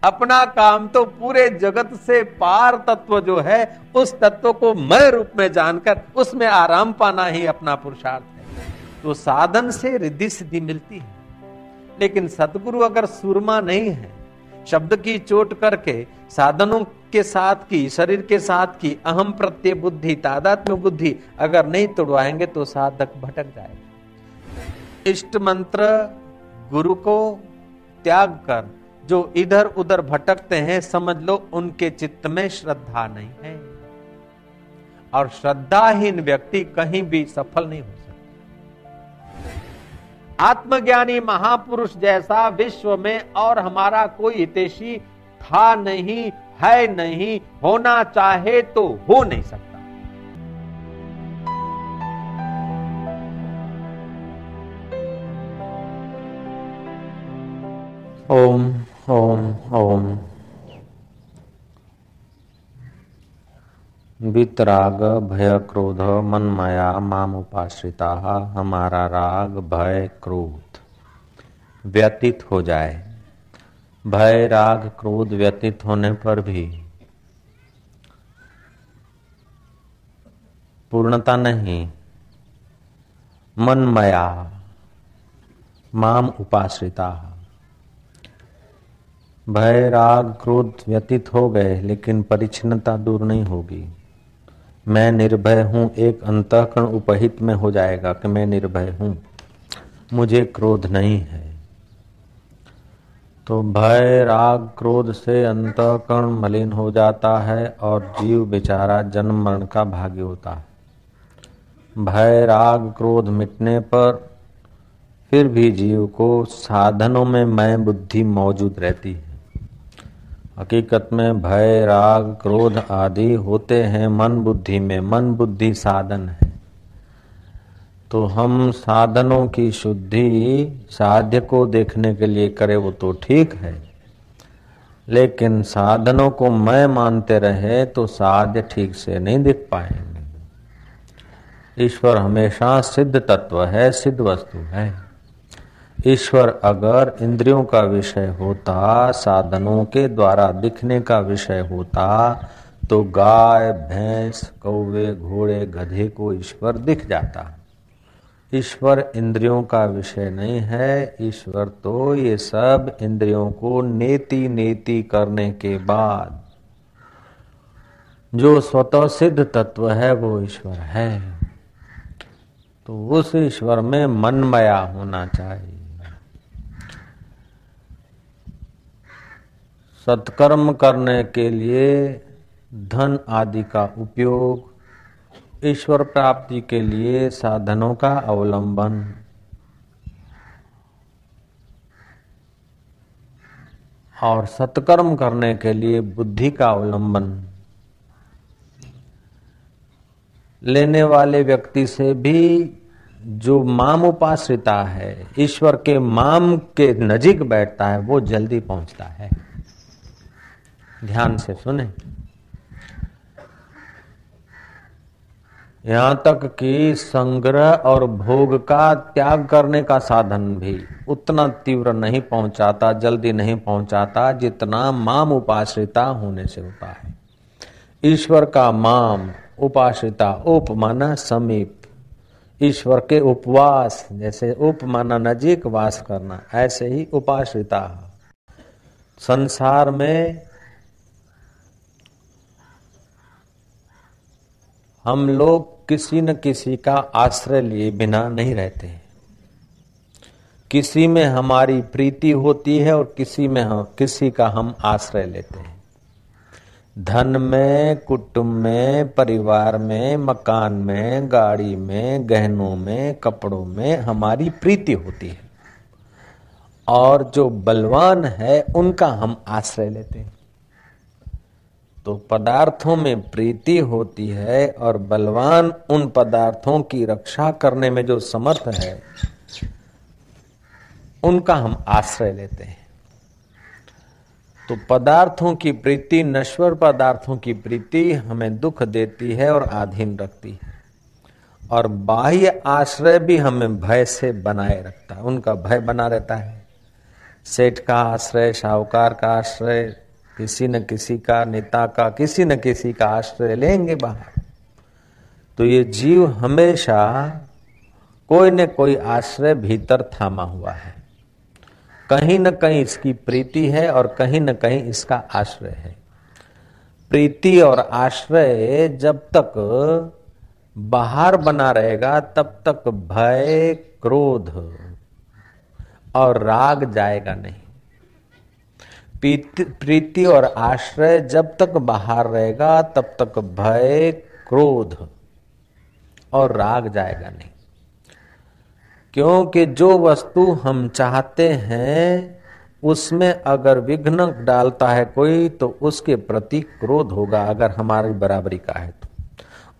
अपना काम तो पूरे जगत से पार तत्व जो है उस तत्व को मैं रूप में जानकर उसमें आराम पाना ही अपना पुरुषार्थ है। तो साधन से रिद्धि सिद्धि मिलती है, लेकिन सतगुरु अगर सूरमा नहीं है, शब्द की चोट करके साधनों के साथ की, शरीर के साथ की अहम प्रत्यय बुद्धि, तादात्म्य बुद्धि अगर नहीं तोड़वाएंगे तो साधक भटक जाएगा। इष्ट मंत्र गुरु को त्याग कर जो इधर उधर भटकते हैं, समझ लो उनके चित्त में श्रद्धा नहीं है, और श्रद्धाहीन व्यक्ति कहीं भी सफल नहीं हो सकता। आत्मज्ञानी महापुरुष जैसा विश्व में और हमारा कोई हितैषी था नहीं, है नहीं, होना चाहे तो हो नहीं सकता। ओम ओम ओम। वितराग भय क्रोध मनमया माम उपाश्रिता। हमारा राग भय क्रोध व्यतीत हो जाए। भय राग क्रोध व्यतीत होने पर भी पूर्णता नहीं। मनमया माम उपाश्रिता। भय राग क्रोध व्यतीत हो गए, लेकिन परिच्छिन्नता दूर नहीं होगी। मैं निर्भय हूं, एक अंतःकरण उपहित में हो जाएगा कि मैं निर्भय हूं, मुझे क्रोध नहीं है। तो भय राग क्रोध से अंतःकरण मलिन हो जाता है और जीव बेचारा जन्म मरण का भागी होता है। भय राग क्रोध मिटने पर फिर भी जीव को साधनों में मैं बुद्धि मौजूद रहती है। हकीकत में भय राग क्रोध आदि होते हैं मन बुद्धि में। मन बुद्धि साधन है। तो हम साधनों की शुद्धि साध्य को देखने के लिए करें वो तो ठीक है, लेकिन साधनों को मैं मानते रहे तो साध्य ठीक से नहीं दिख पाएंगे। ईश्वर हमेशा सिद्ध तत्व है, सिद्ध वस्तु है। ईश्वर अगर इंद्रियों का विषय होता, साधनों के द्वारा दिखने का विषय होता, तो गाय भैंस कौवे घोड़े गधे को ईश्वर दिख जाता। ईश्वर इंद्रियों का विषय नहीं है। ईश्वर तो ये सब इंद्रियों को नेति नेति करने के बाद जो स्वतः सिद्ध तत्व है वो ईश्वर है। तो उस ईश्वर में मनमया होना चाहिए। सत्कर्म करने के लिए धन आदि का उपयोग, ईश्वर प्राप्ति के लिए साधनों का अवलंबन, और सत्कर्म करने के लिए बुद्धि का अवलंबन लेने वाले व्यक्ति से भी जो माम उपाश्रिता है, ईश्वर के माम के नजीक बैठता है, वो जल्दी पहुंचता है। ध्यान से सुने। यहां तक कि संग्रह और भोग का त्याग करने का साधन भी उतना तीव्र नहीं पहुंचाता, जल्दी नहीं पहुंचाता, जितना माम उपाश्रिता होने से होता है। ईश्वर का माम उपाश्रिता, उप माना समीप, ईश्वर के उपवास, जैसे उप माना नजीक वास करना, ऐसे ही उपाश्रिता। संसार में हम लोग किसी न किसी का आश्रय लिए बिना नहीं रहते। किसी में हमारी प्रीति होती है और किसी का हम आश्रय लेते हैं। धन में, कुटुंब में, परिवार में, मकान में, गाड़ी में, गहनों में, कपड़ों में हमारी प्रीति होती है, और जो बलवान है उनका हम आश्रय लेते हैं। तो पदार्थों में प्रीति होती है और बलवान उन पदार्थों की रक्षा करने में जो समर्थ है उनका हम आश्रय लेते हैं। तो पदार्थों की प्रीति, नश्वर पदार्थों की प्रीति हमें दुख देती है और अधीन रखती है, और बाह्य आश्रय भी हमें भय से बनाए रखता है, उनका भय बना रहता है। सेठ का आश्रय, साहूकार का आश्रय, किसी न किसी का, नेता का, किसी न किसी का आश्रय लेंगे बाहर। तो ये जीव हमेशा कोई न कोई आश्रय भीतर थामा हुआ है। कहीं न कहीं इसकी प्रीति है और कहीं न कहीं इसका आश्रय है। प्रीति और आश्रय जब तक बाहर बना रहेगा तब तक भय, क्रोध और राग जाएगा नहीं। प्रीति और आश्रय जब तक बाहर रहेगा तब तक भय, क्रोध और राग जाएगा नहीं। क्योंकि जो वस्तु हम चाहते हैं उसमें अगर विघ्न डालता है कोई तो उसके प्रति क्रोध होगा, अगर हमारी बराबरी का है तो।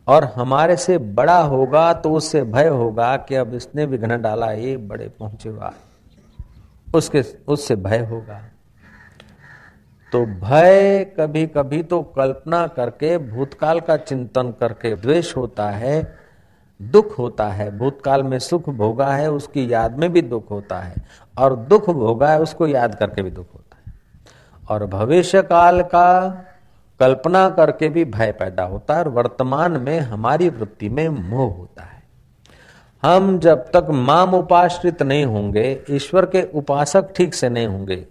और हमारे से बड़ा होगा तो उससे भय होगा कि अब इसने विघ्न डाला, ये बड़े पहुंचे हुआ, उससे भय होगा। तो भय कभी कभी तो कल्पना करके, भूतकाल का चिंतन करके द्वेष होता है, दुख होता है। भूतकाल में सुख भोगा है उसकी याद में भी दुख होता है, और दुख भोगा है उसको याद करके भी दुख होता है। और भविष्य काल का कल्पना करके भी भय पैदा होता है, और वर्तमान में हमारी वृत्ति में मोह होता है। हम जब तक माम उपाश्रित नहीं होंगे, ईश्वर के उपासक ठीक से नहीं होंगे,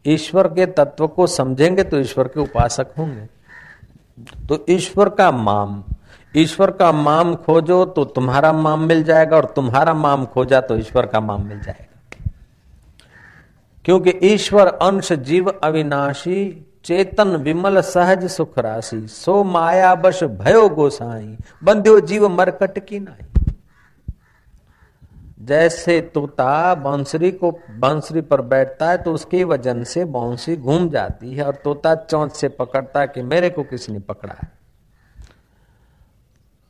ईश्वर के तत्व को समझेंगे तो ईश्वर के उपासक होंगे। तो ईश्वर का माम खोजो तो तुम्हारा माम मिल जाएगा, और तुम्हारा माम खोजा तो ईश्वर का माम मिल जाएगा। क्योंकि ईश्वर अंश जीव अविनाशी, चेतन विमल सहज सुख राशि, सो माया बश भयो गोसाई, बंध्यो जीव मरकट की नाई। जैसे तोता बांसुरी पर बैठता है तो उसके वजन से बांसुरी घूम जाती है, और तोता चोंच से पकड़ता है कि मेरे को किसी ने पकड़ा है।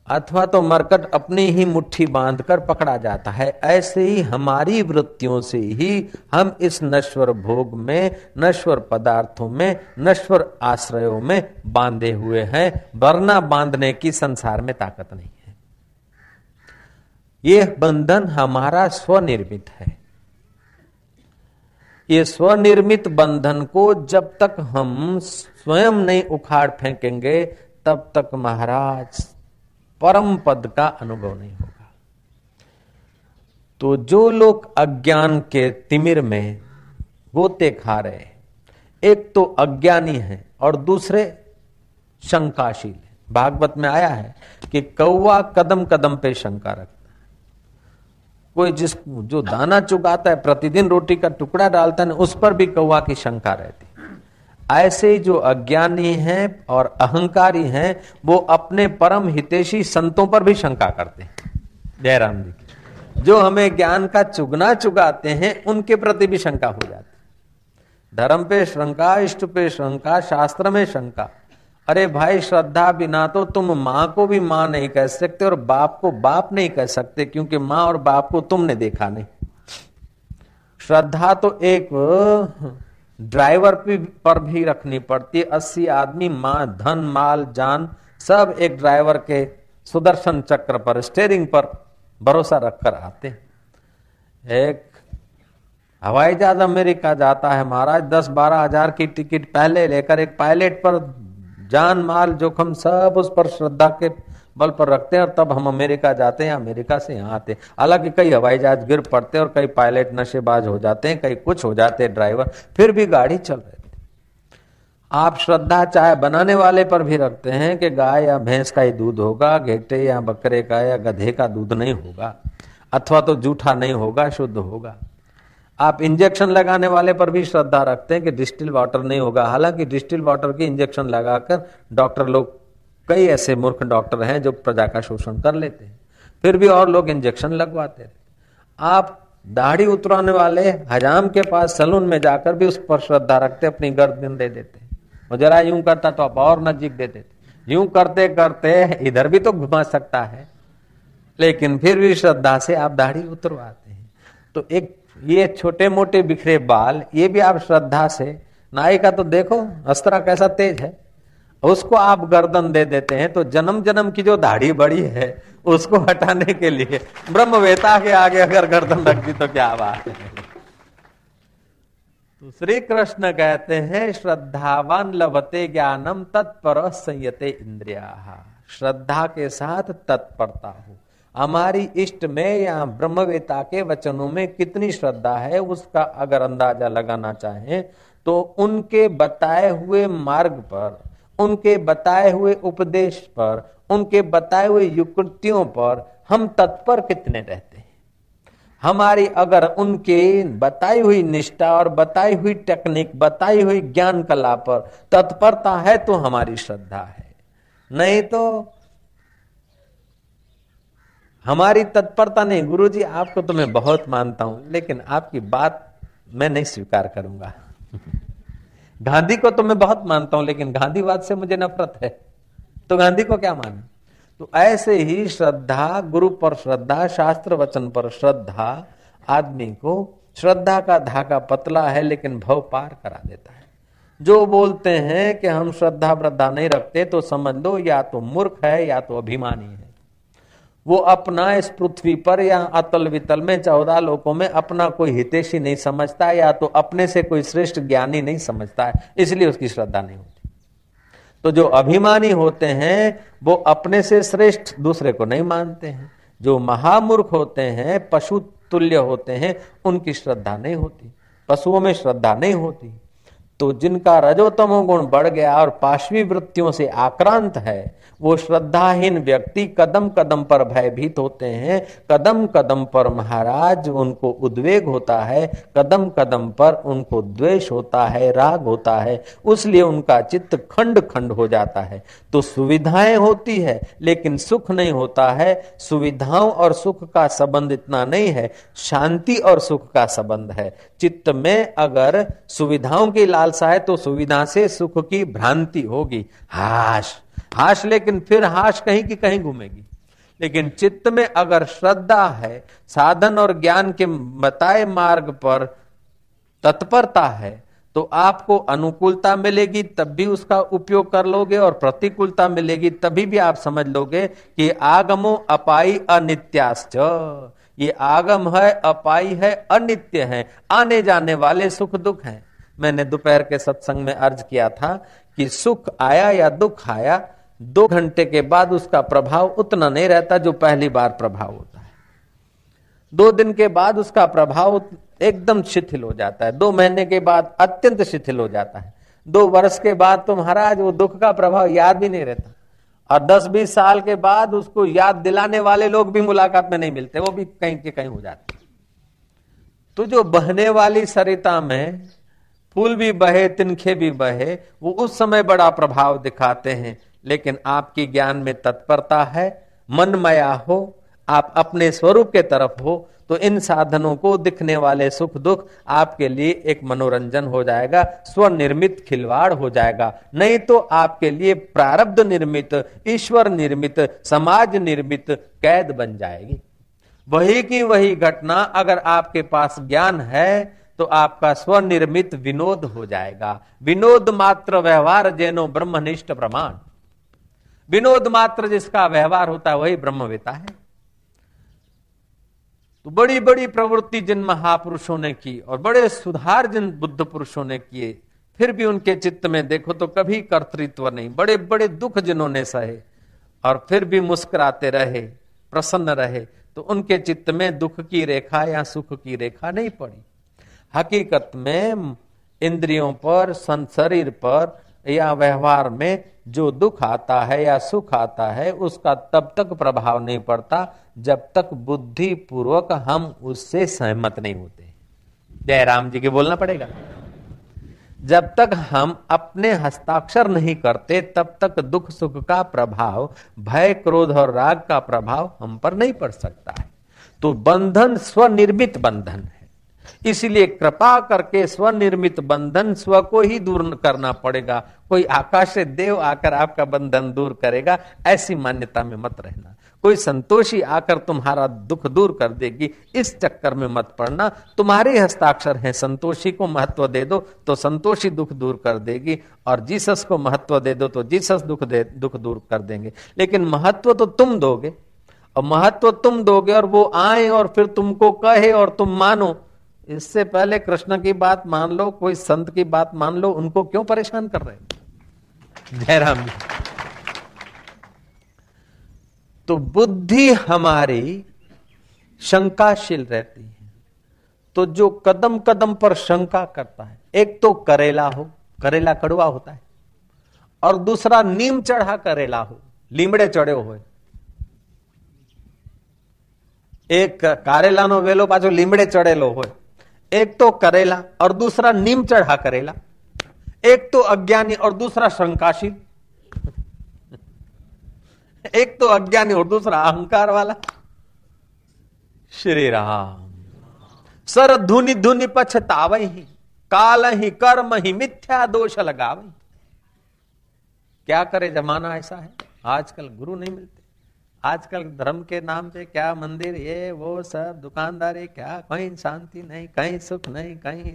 अथवा तो मरकट अपनी ही मुट्ठी बांधकर पकड़ा जाता है। ऐसे ही हमारी वृत्तियों से ही हम इस नश्वर भोग में, नश्वर पदार्थों में, नश्वर आश्रयों में बांधे हुए हैं। वरना बांधने की संसार में ताकत नहीं है। यह बंधन हमारा स्वनिर्मित है। ये स्वनिर्मित बंधन को जब तक हम स्वयं नहीं उखाड़ फेंकेंगे तब तक महाराज परम पद का अनुभव नहीं होगा। तो जो लोग अज्ञान के तिमिर में गोते खा रहे, एक तो अज्ञानी है और दूसरे शंकाशील है। भागवत में आया है कि कौवा कदम कदम पे शंका रखता है। कोई जो दाना चुगाता है, प्रतिदिन रोटी का टुकड़ा डालता है, उस पर भी कौवा की शंका रहती है। ऐसे जो अज्ञानी हैं और अहंकारी हैं वो अपने परम हितैषी संतों पर भी शंका करते हैं। जयराम जी की जो हमें ज्ञान का चुगना चुगाते हैं उनके प्रति भी शंका हो जाती है। धर्म पे शंका, इष्ट पे शंका, शास्त्र में शंका। अरे भाई, श्रद्धा बिना तो तुम माँ को भी माँ नहीं कह सकते और बाप को बाप नहीं कह सकते, क्योंकि माँ और बाप को तुमने देखा नहीं। श्रद्धा तो एक ड्राइवर पर भी रखनी पड़ती है। 80 आदमी, मां, धन, माल, जान सब एक ड्राइवर के सुदर्शन चक्र पर, स्टीयरिंग पर भरोसा रखकर आते हैं। एक हवाई जहाज अमेरिका जाता है महाराज, 10-12 हजार की टिकट पहले लेकर एक पायलट पर जान माल जोखम सब उस पर श्रद्धा के बल पर रखते हैं, और तब हम अमेरिका जाते हैं, अमेरिका से यहाँ आते हैं। हालांकि कई हवाई जहाज गिर पड़ते हैं और कई पायलट नशेबाज हो जाते हैं, कई कुछ हो जाते हैं ड्राइवर, फिर भी गाड़ी चल रही थी। आप श्रद्धा चाहे बनाने वाले पर भी रखते हैं कि गाय या भैंस का ही दूध होगा, घेटे या बकरे का या गधे का दूध नहीं होगा, अथवा तो जूठा नहीं होगा, शुद्ध होगा। आप इंजेक्शन लगाने वाले पर भी श्रद्धा रखते हैं कि डिस्टिल वाटर नहीं होगा। हालांकि डिस्टिल वाटर की इंजेक्शन लगाकर डॉक्टर लोग, कई ऐसे मूर्ख डॉक्टर हैं जो प्रजा का शोषण कर लेते हैं, फिर भी और लोग इंजेक्शन लगवाते हैं। आप दाढ़ी उतराने वाले हजाम के पास सलून में जाकर भी उस पर श्रद्धा रखते, अपनी गर्दन दे देते। वो जरा यूं करता तो आप और नजीक दे देते। यूं करते करते इधर भी तो घुमा सकता है, लेकिन फिर भी श्रद्धा से आप दाढ़ी उतरवाते हैं। तो एक ये छोटे मोटे बिखरे बाल, ये भी आप श्रद्धा से, नाई का तो देखो अस्त्रा कैसा तेज है, उसको आप गर्दन दे देते हैं। तो जन्म जन्म की जो दाढ़ी बड़ी है उसको हटाने के लिए ब्रह्मवेता के आगे अगर गर्दन रख दी तो क्या बात है। तो श्री कृष्ण कहते हैं श्रद्धावान लभते ज्ञानम तत्पर संयते इंद्रिया। श्रद्धा के साथ तत्परता हो। हमारी इष्ट में या ब्रह्मवेता के वचनों में कितनी श्रद्धा है उसका अगर अंदाजा लगाना चाहें तो उनके बताए हुए मार्ग पर, उनके बताए हुए उपदेश पर, उनके बताए हुए युक्तियों पर हम तत्पर कितने रहते हैं। हमारी अगर उनके बताई हुई निष्ठा और बताई हुई टेक्निक, बताई हुई ज्ञान कला पर तत्परता है तो हमारी श्रद्धा है, नहीं तो हमारी तत्परता नहीं। गुरुजी आपको तो मैं बहुत मानता हूं लेकिन आपकी बात मैं नहीं स्वीकार करूंगा। गांधी को तो मैं बहुत मानता हूं लेकिन गांधीवाद से मुझे नफरत है, तो गांधी को क्या माने। तो ऐसे ही श्रद्धा, गुरु पर श्रद्धा, शास्त्र वचन पर श्रद्धा आदमी को, श्रद्धा का धागा पतला है लेकिन भव पार करा देता है। जो बोलते हैं कि हम श्रद्धा वृद्धा नहीं रखते तो समझ लो या तो मूर्ख है या तो अभिमानी है। वो अपना इस पृथ्वी पर या अतल वितल में 14 लोकों में अपना कोई हितैषी नहीं समझता या तो अपने से कोई श्रेष्ठ ज्ञानी नहीं समझता है, इसलिए उसकी श्रद्धा नहीं होती। तो जो अभिमानी होते हैं वो अपने से श्रेष्ठ दूसरे को नहीं मानते हैं। जो महामूर्ख होते हैं, पशु तुल्य होते हैं, उनकी श्रद्धा नहीं होती, पशुओं में श्रद्धा नहीं होती। तो जिनका रजोतमो गुण बढ़ गया और पाशवी वृत्तियों से आक्रांत है वो श्रद्धाहीन व्यक्ति कदम कदम पर भयभीत होते हैं। कदम कदम पर महाराज उनको उद्वेग होता है, कदम कदम पर उनको द्वेष होता है, राग होता है, इसलिए उनका चित्त खंड खंड हो जाता है। तो सुविधाएं होती है लेकिन सुख नहीं होता है। सुविधाओं और सुख का संबंध इतना नहीं है, शांति और सुख का संबंध है। चित्त में अगर सुविधाओं की लालसा है तो सुविधा से सुख की भ्रांति होगी। हाश लेकिन फिर हाश कहीं की कहीं घूमेगी। लेकिन चित्त में अगर श्रद्धा है, साधन और ज्ञान के बताए मार्ग पर तत्परता है तो आपको अनुकूलता मिलेगी तब भी उसका उपयोग कर लोगे और प्रतिकूलता मिलेगी तभी भी आप समझ लोगे कि आगमो अपाई अनित्याश्च। ये आगम है, अपाई है, अनित्य है, आने जाने वाले सुख दुख हैं। मैंने दोपहर के सत्संग में अर्ज किया था कि सुख आया या दुख आया 2 घंटे के बाद उसका प्रभाव उतना नहीं रहता जो पहली बार प्रभाव होता है। 2 दिन के बाद उसका प्रभाव एकदम शिथिल हो जाता है, 2 महीने के बाद अत्यंत शिथिल हो जाता है, 2 वर्ष के बाद तो महाराज वो दुख का प्रभाव याद भी नहीं रहता, और 10-20 साल के बाद उसको याद दिलाने वाले लोग भी मुलाकात में नहीं मिलते, वो भी कहीं के कहीं हो जाते। तो जो बहने वाली सरिता में फूल भी बहे तिनखे भी बहे, वो उस समय बड़ा प्रभाव दिखाते हैं। लेकिन आपकी ज्ञान में तत्परता है, मनमया हो, आप अपने स्वरूप के तरफ हो तो इन साधनों को दिखने वाले सुख दुख आपके लिए एक मनोरंजन हो जाएगा, स्वनिर्मित खिलवाड़ हो जाएगा। नहीं तो आपके लिए प्रारब्ध निर्मित, ईश्वर निर्मित, समाज निर्मित कैद बन जाएगी। वही की वही घटना अगर आपके पास ज्ञान है तो आपका स्वनिर्मित विनोद हो जाएगा। विनोद मात्र व्यवहार जेनो ब्रह्मनिष्ठ प्रमाण। विनोद मात्र जिसका व्यवहार होता है वही ब्रह्मवेता है। तो बड़ी बड़ी प्रवृत्ति जिन महापुरुषों ने की और बड़े सुधार जिन बुद्ध पुरुषों ने किए, फिर भी उनके चित्त में देखो तो कभी कर्तृत्व नहीं। बड़े बड़े दुख जिन्होंने सहे और फिर भी मुस्कुराते रहे, प्रसन्न रहे, तो उनके चित्त में दुख की रेखा या सुख की रेखा नहीं पड़ी। हकीकत में इंद्रियों पर, शरीर पर या व्यवहार में जो दुख आता है या सुख आता है उसका तब तक प्रभाव नहीं पड़ता जब तक बुद्धि पूर्वक हम उससे सहमत नहीं होते। जयराम जी के बोलना पड़ेगा। जब तक हम अपने हस्ताक्षर नहीं करते तब तक दुख सुख का प्रभाव, भय क्रोध और राग का प्रभाव हम पर नहीं पड़ सकता है। तो बंधन स्वनिर्मित बंधन है, इसलिए कृपा करके स्वनिर्मित बंधन स्व को ही दूर करना पड़ेगा। कोई आकाश से देव आकर आपका बंधन दूर करेगा ऐसी मान्यता में मत रहना। कोई संतोषी आकर तुम्हारा दुख दूर कर देगी इस चक्कर में मत पड़ना। तुम्हारे हस्ताक्षर हैं, संतोषी को महत्व दे दो तो संतोषी दुख दूर कर देगी, और जीसस को महत्व दे दो तो जीसस दुख दूर कर देंगे। लेकिन महत्व तो तुम दोगे, और महत्व तुम दोगे और वो आए और फिर तुमको कहे और तुम मानो, इससे पहले कृष्ण की बात मान लो, कोई संत की बात मान लो, उनको क्यों परेशान कर रहे हैं? जयराम जी। तो बुद्धि हमारी शंकाशील रहती है, तो जो कदम कदम पर शंका करता है, एक तो करेला हो, करेला कड़वा होता है, और दूसरा नीम चढ़ा करेला हो, लीमड़े चढ़े हुए। एक कारेला नो वेलो पाछो लीमड़े चढ़ेलो हो। एक तो करेला और दूसरा नीम चढ़ा करेला, एक तो अज्ञानी और दूसरा शंकाशील, एक तो अज्ञानी और दूसरा अहंकार वाला। श्री राम। सर धुनि धुनि पछतावई ही, काल ही कर्म ही मिथ्या दोष लगावई। क्या करे, जमाना ऐसा है। आजकल गुरु नहीं मिलते, आजकल धर्म के नाम पे क्या मंदिर, ये वो सब दुकानदारी, क्या कहीं शांति नहीं, कहीं सुख नहीं, कहीं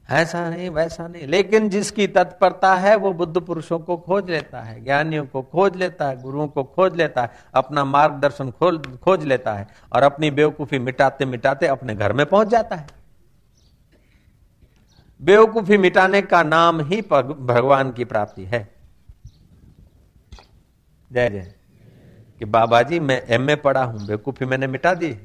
ऐसा नहीं वैसा नहीं। लेकिन जिसकी तत्परता है वो बुद्ध पुरुषों को खोज लेता है, ज्ञानियों को खोज लेता है, गुरुओं को खोज लेता है, अपना मार्गदर्शन खोज लेता है, और अपनी बेवकूफी मिटाते मिटाते अपने घर में पहुंच जाता है। बेवकूफी मिटाने का नाम ही भगवान की प्राप्ति है। जय जय। कि बाबा जी मैं एमए पढ़ा हूं, बेवकूफी मैंने मिटा दी।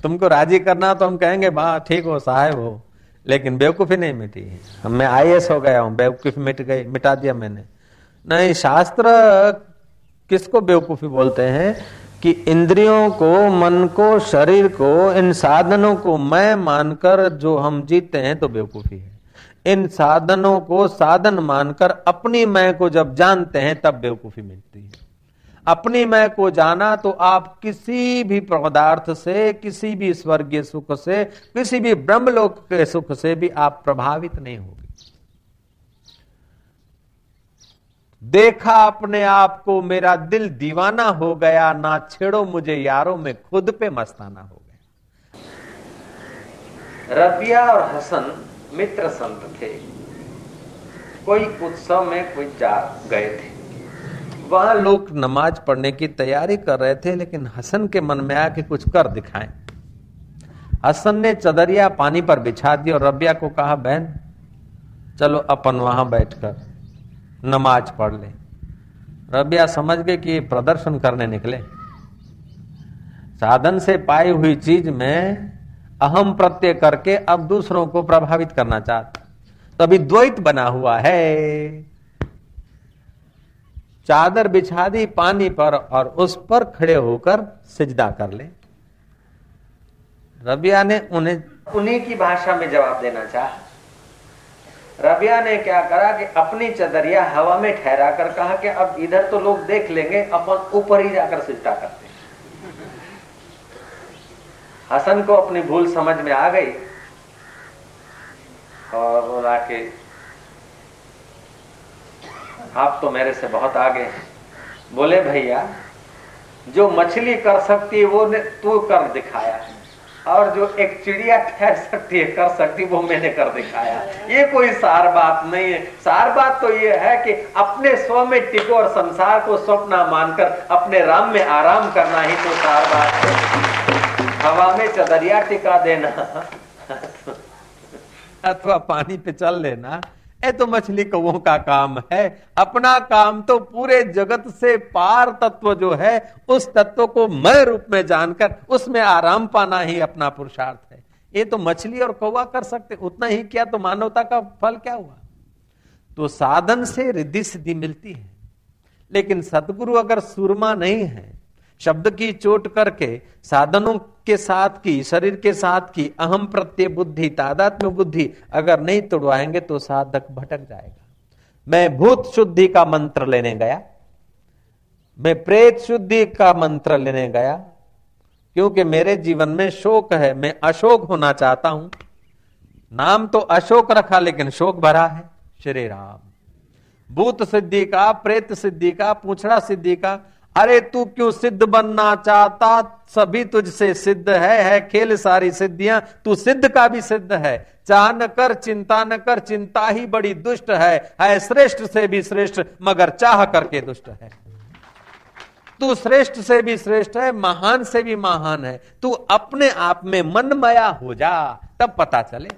तुमको राजी करना तो हम कहेंगे बा ठीक हो साहब हो, लेकिन बेवकूफी नहीं मिटी है। मैं आईएएस हो गया हूं, बेवकूफी मिट गई, मिटा दिया मैंने। नहीं, शास्त्र किसको बेवकूफी बोलते हैं कि इंद्रियों को, मन को, शरीर को, इन साधनों को मैं मानकर जो हम जीते हैं तो बेवकूफी है। इन साधनों को साधन मानकर अपनी मैं को जब जानते हैं तब बेवकूफी मिलती है। अपनी मैं को जाना तो आप किसी भी पदार्थ से, किसी भी स्वर्गीय सुख से, किसी भी ब्रह्मलोक के सुख से भी आप प्रभावित नहीं होगे। देखा अपने आप को मेरा दिल दीवाना हो गया, ना छेड़ो मुझे यारों में खुद पे मस्ताना हो गया। रबिया और हसन मित्र संत थे। कोई उत्सव में कोई जा गए थे, वहां लोग नमाज पढ़ने की तैयारी कर रहे थे, लेकिन हसन के मन में आया कि कुछ कर दिखाएं। हसन ने चदरिया पानी पर बिछा दी और रबिया को कहा बहन चलो अपन वहां बैठकर नमाज पढ़ ले। रबिया समझ गए कि प्रदर्शन करने निकले। साधन से पाई हुई चीज में अहम प्रत्यय करके अब दूसरों को प्रभावित करना चाहता, तभी द्वैत बना हुआ है। चादर बिछा दी पानी पर और उस पर खड़े होकर सिजदा कर ले। रबिया ने उन्हीं की भाषा में जवाब देना चाहा। रबिया ने क्या करा कि अपनी चदरिया हवा में ठहरा कर कहा कि अब इधर तो लोग देख लेंगे, अपन ऊपर ही जाकर सिजदा करते। हसन को अपनी भूल समझ में आ गई और बोला कि आप तो मेरे से बहुत आगे हैं। बोले भैया जो मछली कर सकती है वो तू कर दिखाया, और जो एक चिड़िया ठहर सकती है कर सकती वो मैंने कर दिखाया। ये कोई सार बात नहीं है। सार बात तो ये है कि अपने स्व में टिको और संसार को स्वप्न मानकर अपने राम में आराम करना ही तो सार बात है। हवा में चदरिया टिका देना अथवा पानी पे चल लेना, ये तो मछली कौओं का काम है। अपना काम तो पूरे जगत से पार तत्व जो है उस तत्व को मैं रूप में जानकर उसमें आराम पाना ही अपना पुरुषार्थ है। ये तो मछली और कौवा कर सकते, उतना ही किया तो मानवता का फल क्या हुआ। तो साधन से रिद्धि सिद्धि मिलती है, लेकिन सतगुरु अगर सुरमा नहीं है, शब्द की चोट करके साधनों के साथ की, शरीर के साथ की अहम प्रत्यय बुद्धि, तादात्म्य बुद्धि अगर नहीं तोड़वाएंगे तो साधक भटक जाएगा। मैं भूत शुद्धि का मंत्र लेने गया, मैं प्रेत शुद्धि का मंत्र लेने गया, क्योंकि मेरे जीवन में शोक है, मैं अशोक होना चाहता हूं। नाम तो अशोक रखा लेकिन शोक भरा है। श्री राम। भूत सिद्धि का, प्रेत सिद्धि का, पूछड़ा सिद्धि का, अरे तू क्यों सिद्ध बनना चाहता, सभी तुझसे सिद्ध है खेल सारी सिद्धियां, तू सिद्ध का भी सिद्ध है। चाह न कर चिंता न कर, चिंता ही बड़ी दुष्ट है श्रेष्ठ से भी श्रेष्ठ मगर चाह करके दुष्ट है। तू श्रेष्ठ से भी श्रेष्ठ है, महान से भी महान है। तू अपने आप में मनमया हो जा, तब पता चले।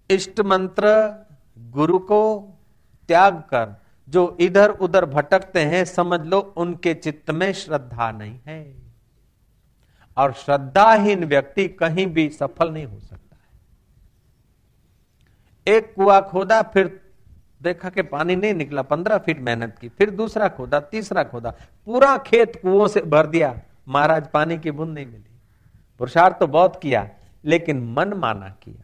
इष्ट मंत्र गुरु को त्याग कर जो इधर उधर भटकते हैं, समझ लो उनके चित्त में श्रद्धा नहीं है, और श्रद्धाहीन व्यक्ति कहीं भी सफल नहीं हो सकता है। एक कुआं खोदा, फिर देखा कि पानी नहीं निकला, 15 फीट मेहनत की, फिर दूसरा खोदा, तीसरा खोदा, पूरा खेत कुओं से भर दिया, महाराज पानी की बूंद नहीं मिली। पुरुषार्थ तो बहुत किया, लेकिन मन माना किया।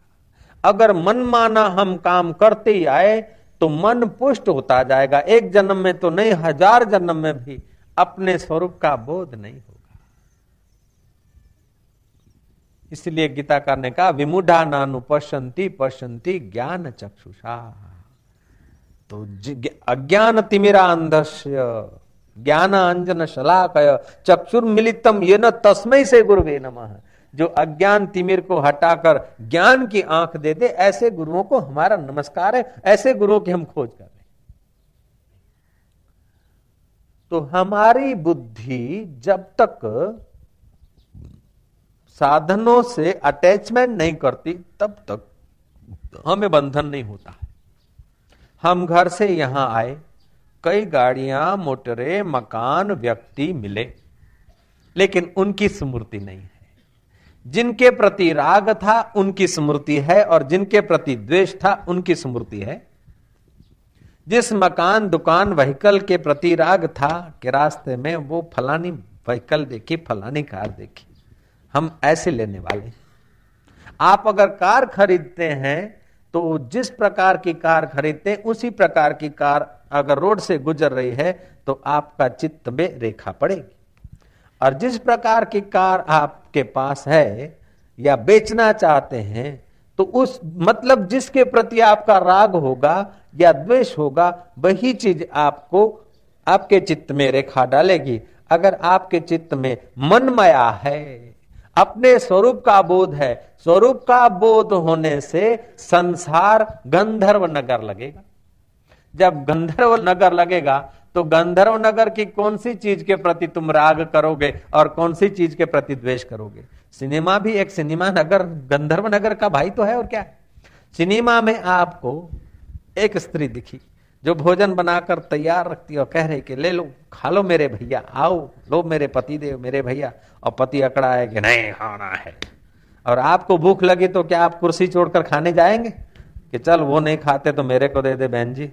अगर मन माना हम काम करते ही आए तो मन पुष्ट होता जाएगा। एक जन्म में तो नहीं, 1000 जन्म में भी अपने स्वरूप का बोध नहीं होगा। इसलिए गीताकार ने कहा, विमूढ़ा नानुपश्यन्ति पश्यन्ति ज्ञान चक्षुषा। तो अज्ञान तिमिरांधस्य ज्ञान अंजन शलाकय चक्षुर्मिलितम येन तस्मै से गुरुवे नमः। जो अज्ञान तिमिर को हटाकर ज्ञान की आंख दे दे, ऐसे गुरुओं को हमारा नमस्कार है, ऐसे गुरुओं की हम खोज कर रहे हैं। तो हमारी बुद्धि जब तक साधनों से अटैचमेंट नहीं करती, तब तक हमें बंधन नहीं होता है। हम घर से यहां आए, कई गाड़ियां, मोटरें, मकान, व्यक्ति मिले, लेकिन उनकी स्मृति नहीं है। जिनके प्रति राग था उनकी स्मृति है, और जिनके प्रति द्वेष था उनकी स्मृति है। जिस मकान, दुकान, व्हीकल के प्रति राग था कि रास्ते में वो फलानी व्हीकल देखी, फलानी कार देखी, हम ऐसे लेने वाले। आप अगर कार खरीदते हैं तो जिस प्रकार की कार खरीदते हैं उसी प्रकार की कार अगर रोड से गुजर रही है तो आपका चित्त में रेखा पड़ेगी। और जिस प्रकार की कार आपके पास है या बेचना चाहते हैं, तो उस मतलब जिसके प्रति आपका राग होगा या द्वेष होगा, वही चीज आपको आपके चित्त में रेखा डालेगी। अगर आपके चित्त में मनमया है, अपने स्वरूप का बोध है, स्वरूप का बोध होने से संसार गंधर्व नगर लगेगा। जब गंधर्व नगर लगेगा तो गंधर्व नगर की कौन सी चीज के प्रति तुम राग करोगे और कौन सी चीज के प्रति द्वेष करोगे? सिनेमा भी एक सिनेमा नगर, गंधर्व नगर का भाई तो है, और क्या है। सिनेमा में आपको एक स्त्री दिखी जो भोजन बनाकर तैयार रखती और कह रही कि ले लो, खा लो मेरे भैया, आओ लो मेरे पति देव, मेरे भैया, और पति अकड़ा है कि नहीं खाना है। और आपको भूख लगी तो क्या आप कुर्सी छोड़कर खाने जाएंगे कि चल वो नहीं खाते तो मेरे को दे दे बहन जी?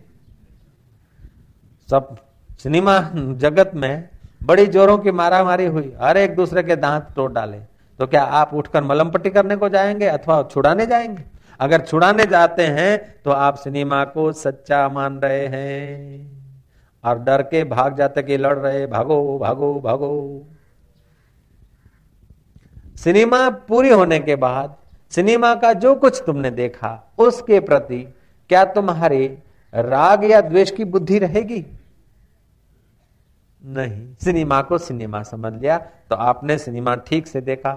सब सिनेमा जगत में बड़ी जोरों की मारामारी हुई, हर एक दूसरे के दांत तोड़ डाले, तो क्या आप उठकर मलम पट्टी करने को जाएंगे अथवा छुड़ाने जाएंगे? अगर छुड़ाने जाते हैं तो आप सिनेमा को सच्चा मान रहे हैं और डर के भाग जाते कि लड़ रहे, भागो भागो भागो। सिनेमा पूरी होने के बाद सिनेमा का जो कुछ तुमने देखा उसके प्रति क्या तुम्हारी राग या द्वेष की बुद्धि रहेगी? नहीं। सिनेमा को सिनेमा समझ लिया तो आपने सिनेमा ठीक से देखा,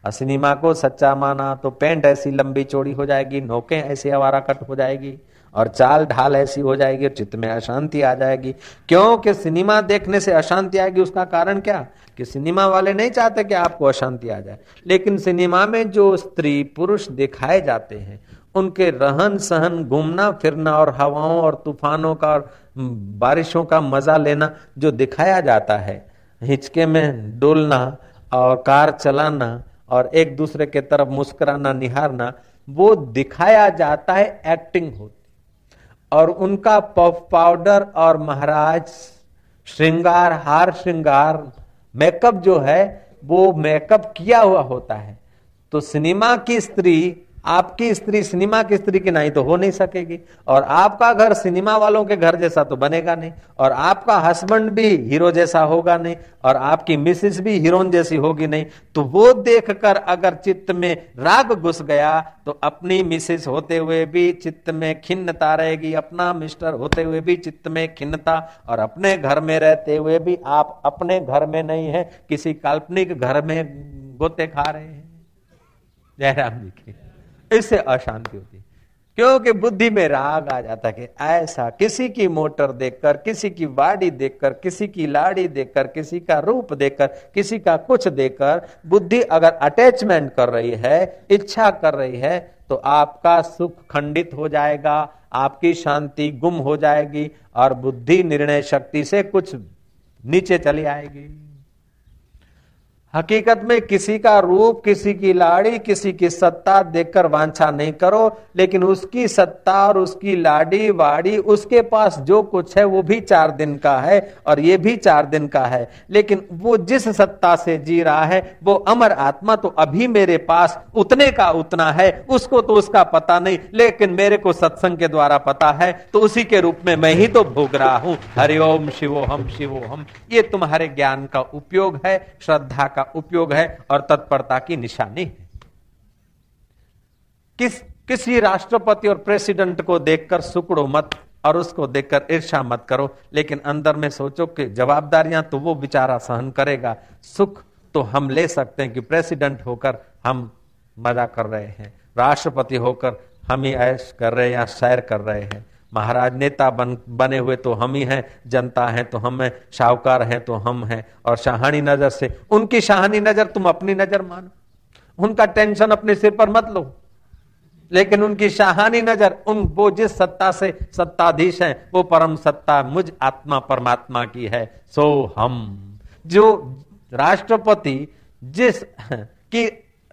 और सिनेमा को सच्चा माना तो पैंट ऐसी लंबी चौड़ी हो जाएगी, नोकें ऐसी आवारा कट हो जाएगी, और चाल ढाल ऐसी हो जाएगी, और चित्त में अशांति आ जाएगी। क्योंकि सिनेमा देखने से अशांति आएगी। उसका कारण क्या कि सिनेमा वाले नहीं चाहते कि आपको अशांति आ जाए, लेकिन सिनेमा में जो स्त्री पुरुष दिखाए जाते हैं उनके रहन सहन, घूमना फिरना और हवाओं और तूफानों का और बारिशों का मजा लेना जो दिखाया जाता है, हिचके में डोलना और कार चलाना और एक दूसरे के तरफ मुस्कुराना, निहारना, वो दिखाया जाता है, एक्टिंग होती। और उनका पफ पाउडर और महाराज श्रृंगार, हार श्रृंगार, मेकअप जो है वो मेकअप किया हुआ होता है। तो सिनेमा की स्त्री, आपकी स्त्री सिनेमा की स्त्री की नहीं तो हो नहीं सकेगी, और आपका घर सिनेमा वालों के घर जैसा तो बनेगा नहीं, और आपका हस्बैंड भी हीरो जैसा होगा नहीं, और आपकी मिसेस भी हीरोइन जैसी होगी नहीं। तो वो देखकर अगर चित्त में राग घुस गया तो अपनी मिसेस होते हुए भी चित्त में खिन्नता रहेगी, अपना मिस्टर होते हुए भी चित्त में खिन्नता, और अपने घर में रहते हुए भी आप अपने घर में नहीं है, किसी काल्पनिक घर में गोते खा रहे हैं। जयराम जी की इससे अशांति होती। क्योंकि बुद्धि में राग आ जाता है कि ऐसा किसी की मोटर देखकर, किसी की बाड़ी देखकर, किसी की लाड़ी देखकर, किसी का रूप देखकर, किसी का कुछ देखकर बुद्धि अगर अटैचमेंट कर रही है, इच्छा कर रही है, तो आपका सुख खंडित हो जाएगा, आपकी शांति गुम हो जाएगी और बुद्धि निर्णय शक्ति से कुछ नीचे चली आएगी। हकीकत में किसी का रूप, किसी की लाड़ी, किसी की सत्ता देखकर वांछा नहीं करो, लेकिन उसकी सत्ता और उसकी लाड़ी वाड़ी, उसके पास जो कुछ है वो भी 4 दिन का है और ये भी 4 दिन का है, लेकिन वो जिस सत्ता से जी रहा है वो अमर आत्मा तो अभी मेरे पास उतने का उतना है, उसको तो उसका पता नहीं, लेकिन मेरे को सत्संग के द्वारा पता है, तो उसी के रूप में मैं ही तो भोग रहा हूं। हरिओम शिवोहम शिवोहम। ये तुम्हारे ज्ञान का उपयोग है, श्रद्धा का उपयोग है और तत्परता की निशानी है। किसी राष्ट्रपति और प्रेसिडेंट को देखकर सुकड़ो मत और उसको देखकर ईर्ष्या मत करो, लेकिन अंदर में सोचो कि जवाबदारियां तो वो बेचारा सहन करेगा, सुख तो हम ले सकते हैं कि प्रेसिडेंट होकर हम मजा कर रहे हैं, राष्ट्रपति होकर हम ही ऐश कर रहे हैं या सैर कर रहे हैं, महाराज नेता बने हुए तो हम ही हैं, जनता है तो हम हैं, शाहूकार हैं तो हम हैं, और शाहानी नजर से उनकी शाहानी नजर तुम अपनी नजर मानो, उनका टेंशन अपने सिर पर मत लो, लेकिन उनकी शाहानी नजर वो जिस सत्ता से सत्ताधीश हैं वो परम सत्ता मुझ आत्मा परमात्मा की है। सो हम जो राष्ट्रपति जिस की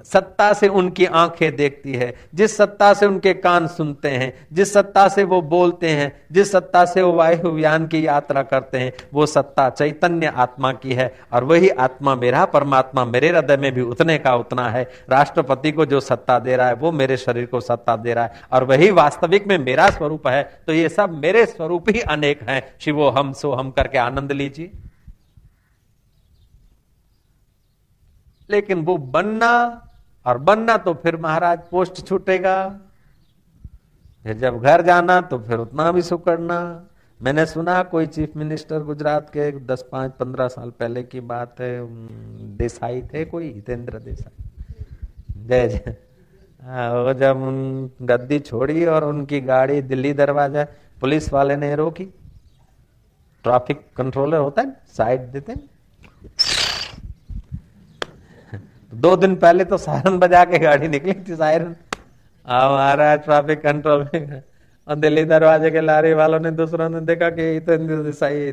सत्ता से उनकी आंखें देखती है, जिस सत्ता से उनके कान सुनते हैं, जिस सत्ता से वो बोलते हैं, जिस सत्ता से वो वायुयान की यात्रा करते हैं, वो सत्ता चैतन्य आत्मा की है और वही आत्मा मेरा परमात्मा मेरे हृदय में भी उतने का उतना है। राष्ट्रपति को जो सत्ता दे रहा है वो मेरे शरीर को सत्ता दे रहा है और वही वास्तविक में मेरा स्वरूप है, तो ये सब मेरे स्वरूप ही अनेक हैं। शिवो हम सो हम करके आनंद लीजिए। लेकिन वो बनना तो फिर महाराज पोस्ट छूटेगा, फिर जब घर जाना तो फिर उतना भी सुकड़ना। मैंने सुना कोई चीफ मिनिस्टर गुजरात के 10-15 साल पहले की बात है, देसाई थे कोई, हितेंद्र देसाई, जय जय, वो जब गद्दी छोड़ी और उनकी गाड़ी दिल्ली दरवाजा पुलिस वाले ने रोकी, ट्रैफिक कंट्रोलर होता है साइड देते हैं, 2 दिन पहले तो सायरन बजा के गाड़ी निकली थी, सायरन हमारा ट्रैफिक कंट्रोल में, और दिल्ली दरवाजे के लारी वालों ने दूसरों ने देखा कि हितेंद्र देसाई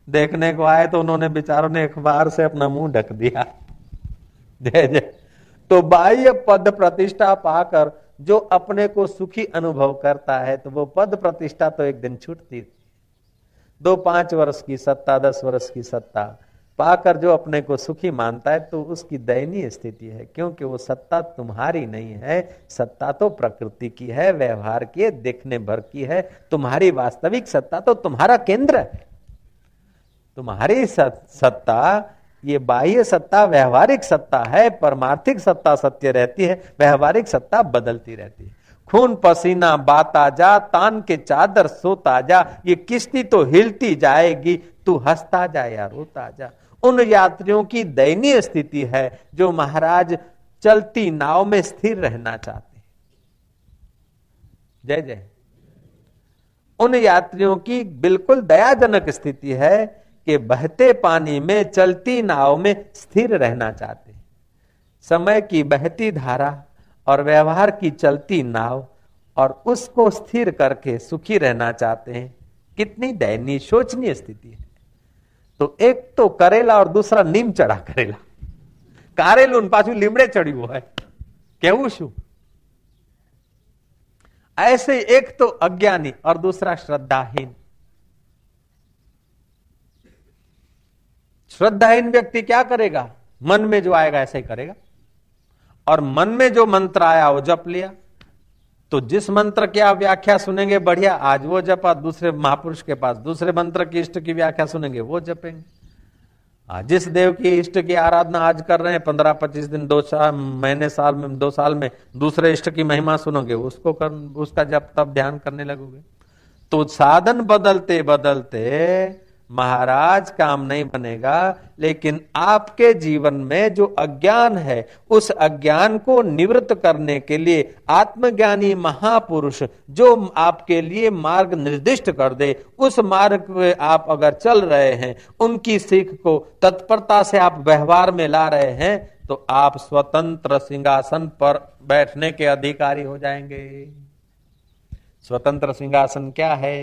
देखने को आए, तो उन्होंने बेचारों ने अखबार से अपना मुंह ढक दिया। जय जय। तो बाह्य पद प्रतिष्ठा पाकर जो अपने को सुखी अनुभव करता है, तो वो पद प्रतिष्ठा तो एक दिन छूटती थी। 2-5 वर्ष की सत्ता, 10 वर्ष की सत्ता पाकर जो अपने को सुखी मानता है, तो उसकी दयनीय स्थिति है, क्योंकि वो सत्ता तुम्हारी नहीं है, सत्ता तो प्रकृति की है, व्यवहार की है, देखने भर की है। तुम्हारी वास्तविक सत्ता तो तुम्हारा केंद्र है। तुम्हारी सत्ता ये बाह्य सत्ता व्यवहारिक सत्ता है, परमार्थिक सत्ता सत्य रहती है, व्यवहारिक सत्ता बदलती रहती है। खून पसीना बाता जा, तान के चादर सोता जा, ये किश्ती तो हिलती जाएगी, तू हंसता जा या रोता जा। उन यात्रियों की दयनीय स्थिति है जो महाराज चलती नाव में स्थिर रहना चाहते हैं। जय जय। उन यात्रियों की बिल्कुल दयाजनक स्थिति है कि बहते पानी में चलती नाव में स्थिर रहना चाहते हैं। समय की बहती धारा और व्यवहार की चलती नाव, और उसको स्थिर करके सुखी रहना चाहते हैं। कितनी दयनीय शोचनीय स्थिति है। तो एक तो करेला और दूसरा नीम चढ़ा करेला, कारेलू पाछू लीमड़े चढ़ी है, केवू शू। ऐसे एक तो अज्ञानी और दूसरा श्रद्धाहीन। श्रद्धाहीन व्यक्ति क्या करेगा? मन में जो आएगा ऐसे ही करेगा, और मन में जो मंत्र आया वो जप लिया। तो जिस मंत्र की आप व्याख्या सुनेंगे बढ़िया, आज वो जपा, दूसरे महापुरुष के पास दूसरे मंत्र की इष्ट की व्याख्या सुनेंगे वो जपेंगे। जिस देव की इष्ट की आराधना आज कर रहे हैं, 15-25 दिन, 2 महीने, साल में, 2 साल में दूसरे इष्ट की महिमा सुनोगे, उसका जप तब ध्यान करने लगोगे। तो साधन बदलते बदलते महाराज काम नहीं बनेगा, लेकिन आपके जीवन में जो अज्ञान है उस अज्ञान को निवृत्त करने के लिए आत्मज्ञानी महापुरुष जो आपके लिए मार्ग निर्दिष्ट कर दे, उस मार्ग पे आप अगर चल रहे हैं, उनकी सीख को तत्परता से आप व्यवहार में ला रहे हैं, तो आप स्वतंत्र सिंहासन पर बैठने के अधिकारी हो जाएंगे। स्वतंत्र सिंहासन क्या है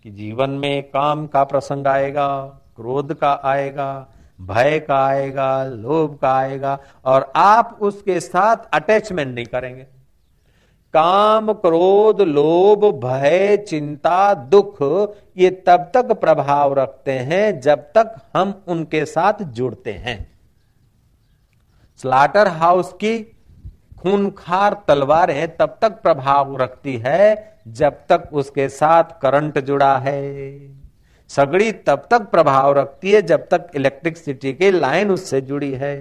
कि जीवन में काम का प्रसंग आएगा, क्रोध का आएगा, भय का आएगा, लोभ का आएगा, और आप उसके साथ अटैचमेंट नहीं करेंगे। काम, क्रोध, लोभ, भय, चिंता, दुख ये तब तक प्रभाव रखते हैं जब तक हम उनके साथ जुड़ते हैं। स्लाटर हाउस की खूंखार तलवारें तब तक प्रभाव रखती है जब तक उसके साथ करंट जुड़ा है। सगड़ी तब तक प्रभाव रखती है जब तक इलेक्ट्रिसिटी की लाइन उससे जुड़ी है।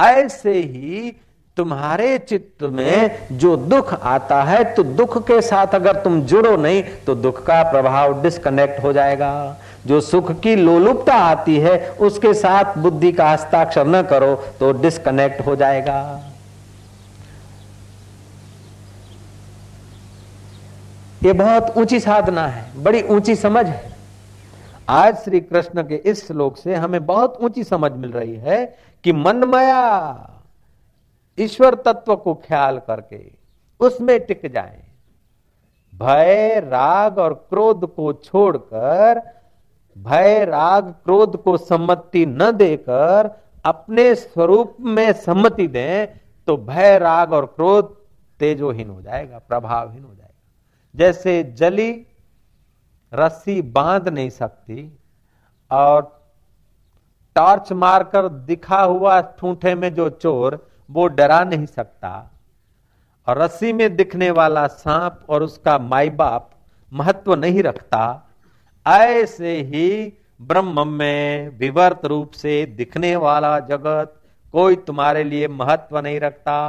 ऐसे ही तुम्हारे चित्त में जो दुख आता है, तो दुख के साथ अगर तुम जुड़ो नहीं तो दुख का प्रभाव डिस्कनेक्ट हो जाएगा। जो सुख की लोलुपता आती है उसके साथ बुद्धि का हस्ताक्षर न करो तो डिस्कनेक्ट हो जाएगा। ये बहुत ऊंची साधना है, बड़ी ऊंची समझ है। आज श्री कृष्ण के इस श्लोक से हमें बहुत ऊंची समझ मिल रही है कि मनमया ईश्वर तत्व को ख्याल करके उसमें टिक जाएं। भय, राग और क्रोध को छोड़कर, भय, राग, क्रोध को सम्मति न देकर अपने स्वरूप में सम्मति दें, तो भय, राग और क्रोध तेजोहीन हो जाएगा, प्रभावहीन हो जाएगा। जैसे जली रस्सी बांध नहीं सकती और टॉर्च मारकर दिखा हुआ ठूंठे में जो चोर वो डरा नहीं सकता, और रस्सी में दिखने वाला सांप और उसका माई बाप महत्व नहीं रखता, ऐसे ही ब्रह्म में विवर्त रूप से दिखने वाला जगत कोई तुम्हारे लिए महत्व नहीं रखता।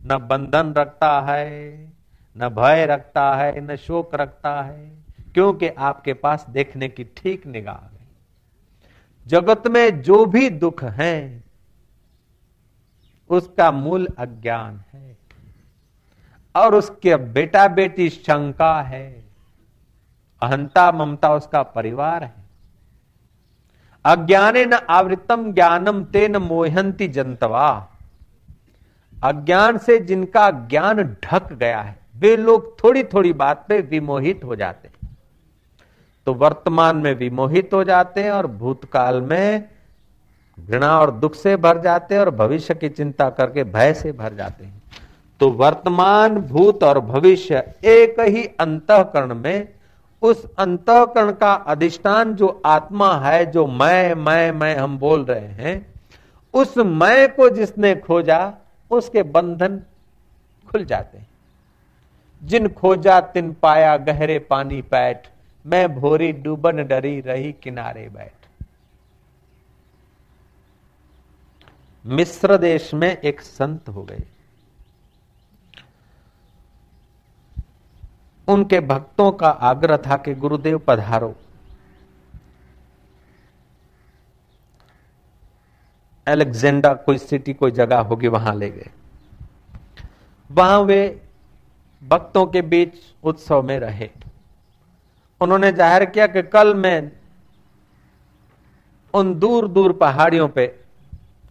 न बंधन रखता है, न भय रखता है, न शोक रखता है, क्योंकि आपके पास देखने की ठीक निगाह है। जगत में जो भी दुख है उसका मूल अज्ञान है, और उसके बेटा बेटी शंका है, अहंता ममता उसका परिवार है। अज्ञाने न आवृतम ज्ञानम तेन मोहंती जंतवा। अज्ञान से जिनका ज्ञान ढक गया है वे लोग थोड़ी थोड़ी बात पे विमोहित हो जाते हैं। तो वर्तमान में विमोहित हो जाते हैं और भूतकाल में घृणा और दुख से भर जाते हैं और भविष्य की चिंता करके भय से भर जाते हैं। तो वर्तमान, भूत और भविष्य एक ही अंतःकरण में, उस अंतःकरण का अधिष्ठान जो आत्मा है, जो मैं हम बोल रहे हैं, उस मैं को जिसने खोजा उसके बंधन खुल जाते हैं। जिन खोजा तिन पाया गहरे पानी पैठ, मैं भोरी डूबन डरी रही किनारे बैठ। मिस्र देश में एक संत हो गए। उनके भक्तों का आग्रह था कि गुरुदेव पधारो। अलेक्जेंडर कोई सिटी, कोई जगह होगी, वहां ले गए। वहां वे भक्तों के बीच उत्सव में रहे। उन्होंने जाहिर किया कि कल मैं उन दूर दूर पहाड़ियों पे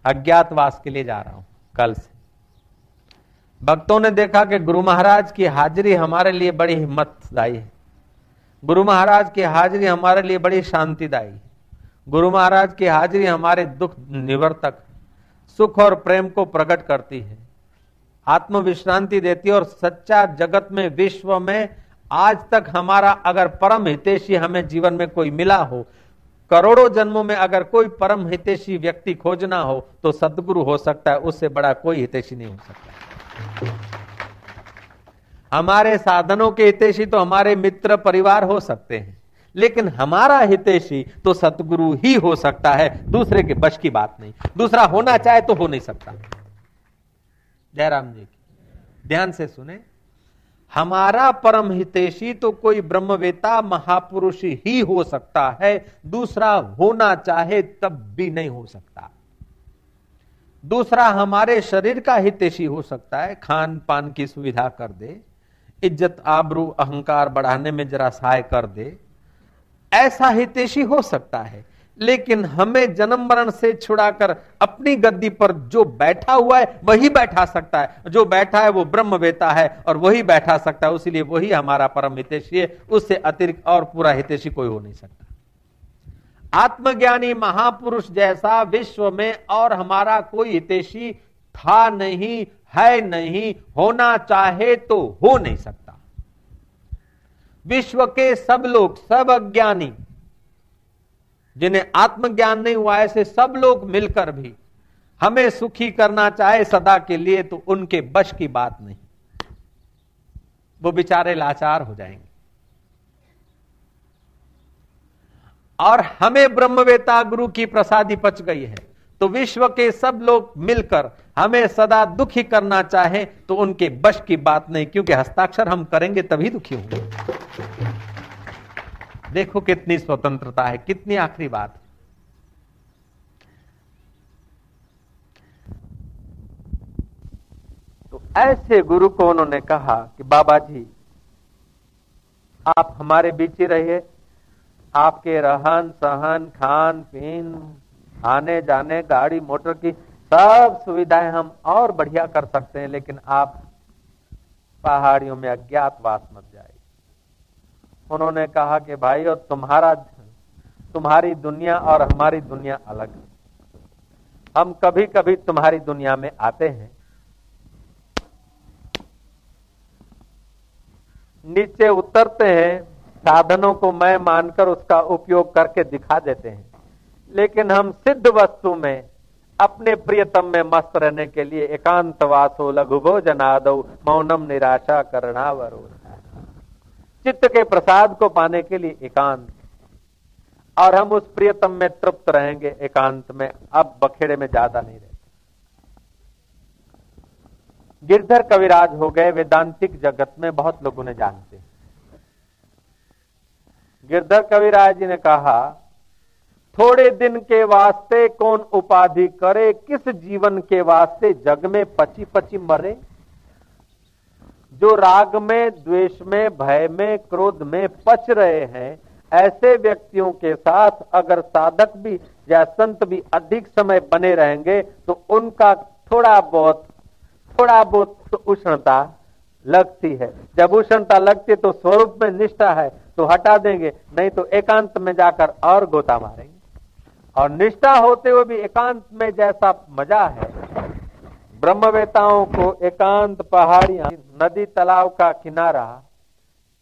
अज्ञातवास के लिए जा रहा हूं, कल से। भक्तों ने देखा कि गुरु महाराज की हाजिरी हमारे लिए बड़ी हिम्मतदायी है, गुरु महाराज की हाजिरी हमारे लिए बड़ी शांतिदायी है, गुरु महाराज की हाजिरी हमारे दुख निवर्तक, सुख और प्रेम को प्रकट करती है, आत्म विश्रांति देती है। और सच्चा जगत में, विश्व में आज तक हमारा अगर परम हितैषी हमें जीवन में कोई मिला हो, करोड़ों जन्मों में अगर कोई परम हितैषी व्यक्ति खोजना हो तो सदगुरु हो सकता है, उससे बड़ा कोई हितैषी नहीं हो सकता। हमारे साधनों के हितैषी तो हमारे मित्र परिवार हो सकते हैं, लेकिन हमारा हितैषी तो सतगुरु ही हो सकता है, दूसरे के बश की बात नहीं। दूसरा होना चाहे तो हो नहीं सकता। जयराम जी की ध्यान से सुने। हमारा परम हितैषी तो कोई ब्रह्मवेता महापुरुष ही हो सकता है, दूसरा होना चाहे तब भी नहीं हो सकता। दूसरा हमारे शरीर का हितैषी हो सकता है, खान पान की सुविधा कर दे, इज्जत आबरू अहंकार बढ़ाने में जरा सहाय कर दे, ऐसा हितैषी हो सकता है। लेकिन हमें जन्म मरण से छुड़ाकर अपनी गद्दी पर जो बैठा हुआ है वही बैठा सकता है। जो बैठा है वो ब्रह्मवेता है और वही बैठा सकता है, इसलिए वही हमारा परम हितैषी है। उससे अतिरिक्त और पूरा हितैषी कोई हो नहीं सकता। आत्मज्ञानी महापुरुष जैसा विश्व में और हमारा कोई हितैषी था नहीं, है नहीं, होना चाहे तो हो नहीं सकता। विश्व के सब लोग, सब अज्ञानी जिन्हें आत्मज्ञान नहीं हुआ, ऐसे सब लोग मिलकर भी हमें सुखी करना चाहे सदा के लिए तो उनके बश की बात नहीं, वो बेचारे लाचार हो जाएंगे। और हमें ब्रह्मवेता गुरु की प्रसादी पच गई है, तो विश्व के सब लोग मिलकर हमें सदा दुखी करना चाहे तो उनके बश की बात नहीं, क्योंकि हस्ताक्षर हम करेंगे तभी दुखी होंगे। देखो कितनी स्वतंत्रता है, कितनी आखिरी बात। तो ऐसे गुरु को उन्होंने कहा कि बाबा जी आप हमारे बीच ही रहिए, आपके रहन सहन खान पीन आने जाने गाड़ी मोटर की सब सुविधाएं हम और बढ़िया कर सकते हैं, लेकिन आप पहाड़ियों में अज्ञातवास मत जाइए। उन्होंने कहा कि भाई और तुम्हारी दुनिया और हमारी दुनिया अलग है। हम कभी कभी तुम्हारी दुनिया में आते हैं, नीचे उतरते हैं, साधनों को मैं मानकर उसका उपयोग करके दिखा देते हैं, लेकिन हम सिद्ध वस्तु में अपने प्रियतम में मस्त रहने के लिए एकांतवासो लघु भोजनादौ मौनम निराशा करणावरो, चित्त के प्रसाद को पाने के लिए एकांत, और हम उस प्रियतम में तृप्त रहेंगे एकांत में, अब बखेड़े में ज्यादा नहीं रहते। गिरधर कविराज हो गए, वेदांतिक जगत में बहुत लोग उन्हें जानते हैं। गिरधर कविराज जी ने कहा, थोड़े दिन के वास्ते कौन उपाधि करे, किस जीवन के वास्ते जग में पची पची मरे। जो राग में, द्वेष में, भय में, क्रोध में पच रहे हैं, ऐसे व्यक्तियों के साथ अगर साधक भी या संत भी अधिक समय बने रहेंगे तो उनका थोड़ा बहुत तो उष्णता लगती है। जब उष्णता लगती है तो स्वरूप में निष्ठा है तो हटा देंगे, नहीं तो एकांत में जाकर और गोता मारेंगे। और निष्ठा होते हुए भी एकांत में जैसा मजा है, ब्रह्मवेताओं को एकांत पहाड़ियां, नदी तालाब का किनारा,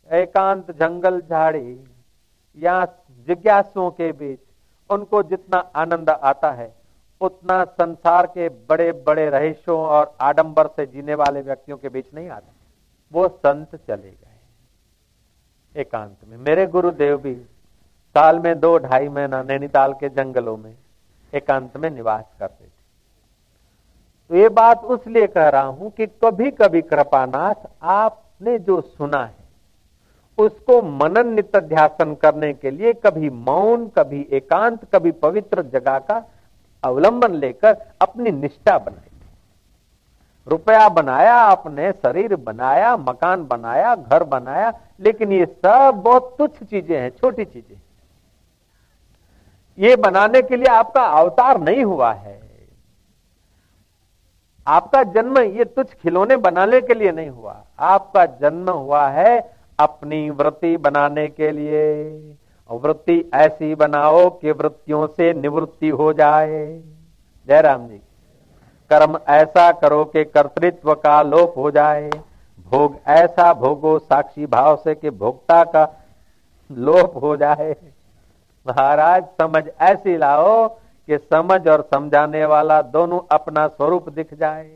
एकांत जंगल झाड़ी या जिज्ञासुओं के बीच उनको जितना आनंद आता है उतना संसार के बड़े बड़े रहीशों और आडंबर से जीने वाले व्यक्तियों के बीच नहीं आता। वो संत चले गए एकांत में। मेरे गुरुदेव भी साल में 2-2.5 महीना नैनीताल के जंगलों में एकांत में निवास करते थे। तो ये बात उसलिए कह रहा हूं कि कभी कभी कृपानाथ आपने जो सुना है उसको मनन नित्याध्यासन करने के लिए कभी मौन, कभी एकांत, कभी पवित्र जगह का अवलंबन लेकर अपनी निष्ठा बनाई। रुपया बनाया आपने, शरीर बनाया, मकान बनाया, घर बनाया, लेकिन ये सब बहुत तुच्छ चीजें हैं, छोटी चीजें। ये बनाने के लिए आपका अवतार नहीं हुआ है। आपका जन्म ये तुच्छ खिलौने बनाने के लिए नहीं हुआ। आपका जन्म हुआ है अपनी वृत्ति बनाने के लिए। वृत्ति ऐसी बनाओ कि वृत्तियों से निवृत्ति हो जाए। जय राम जी। कर्म ऐसा करो कि कर्तृत्व का लोप हो जाए। भोग ऐसा भोगो साक्षी भाव से कि भोक्ता का लोप हो जाए। महाराज समझ ऐसी लाओ कि समझ और समझाने वाला दोनों अपना स्वरूप दिख जाए।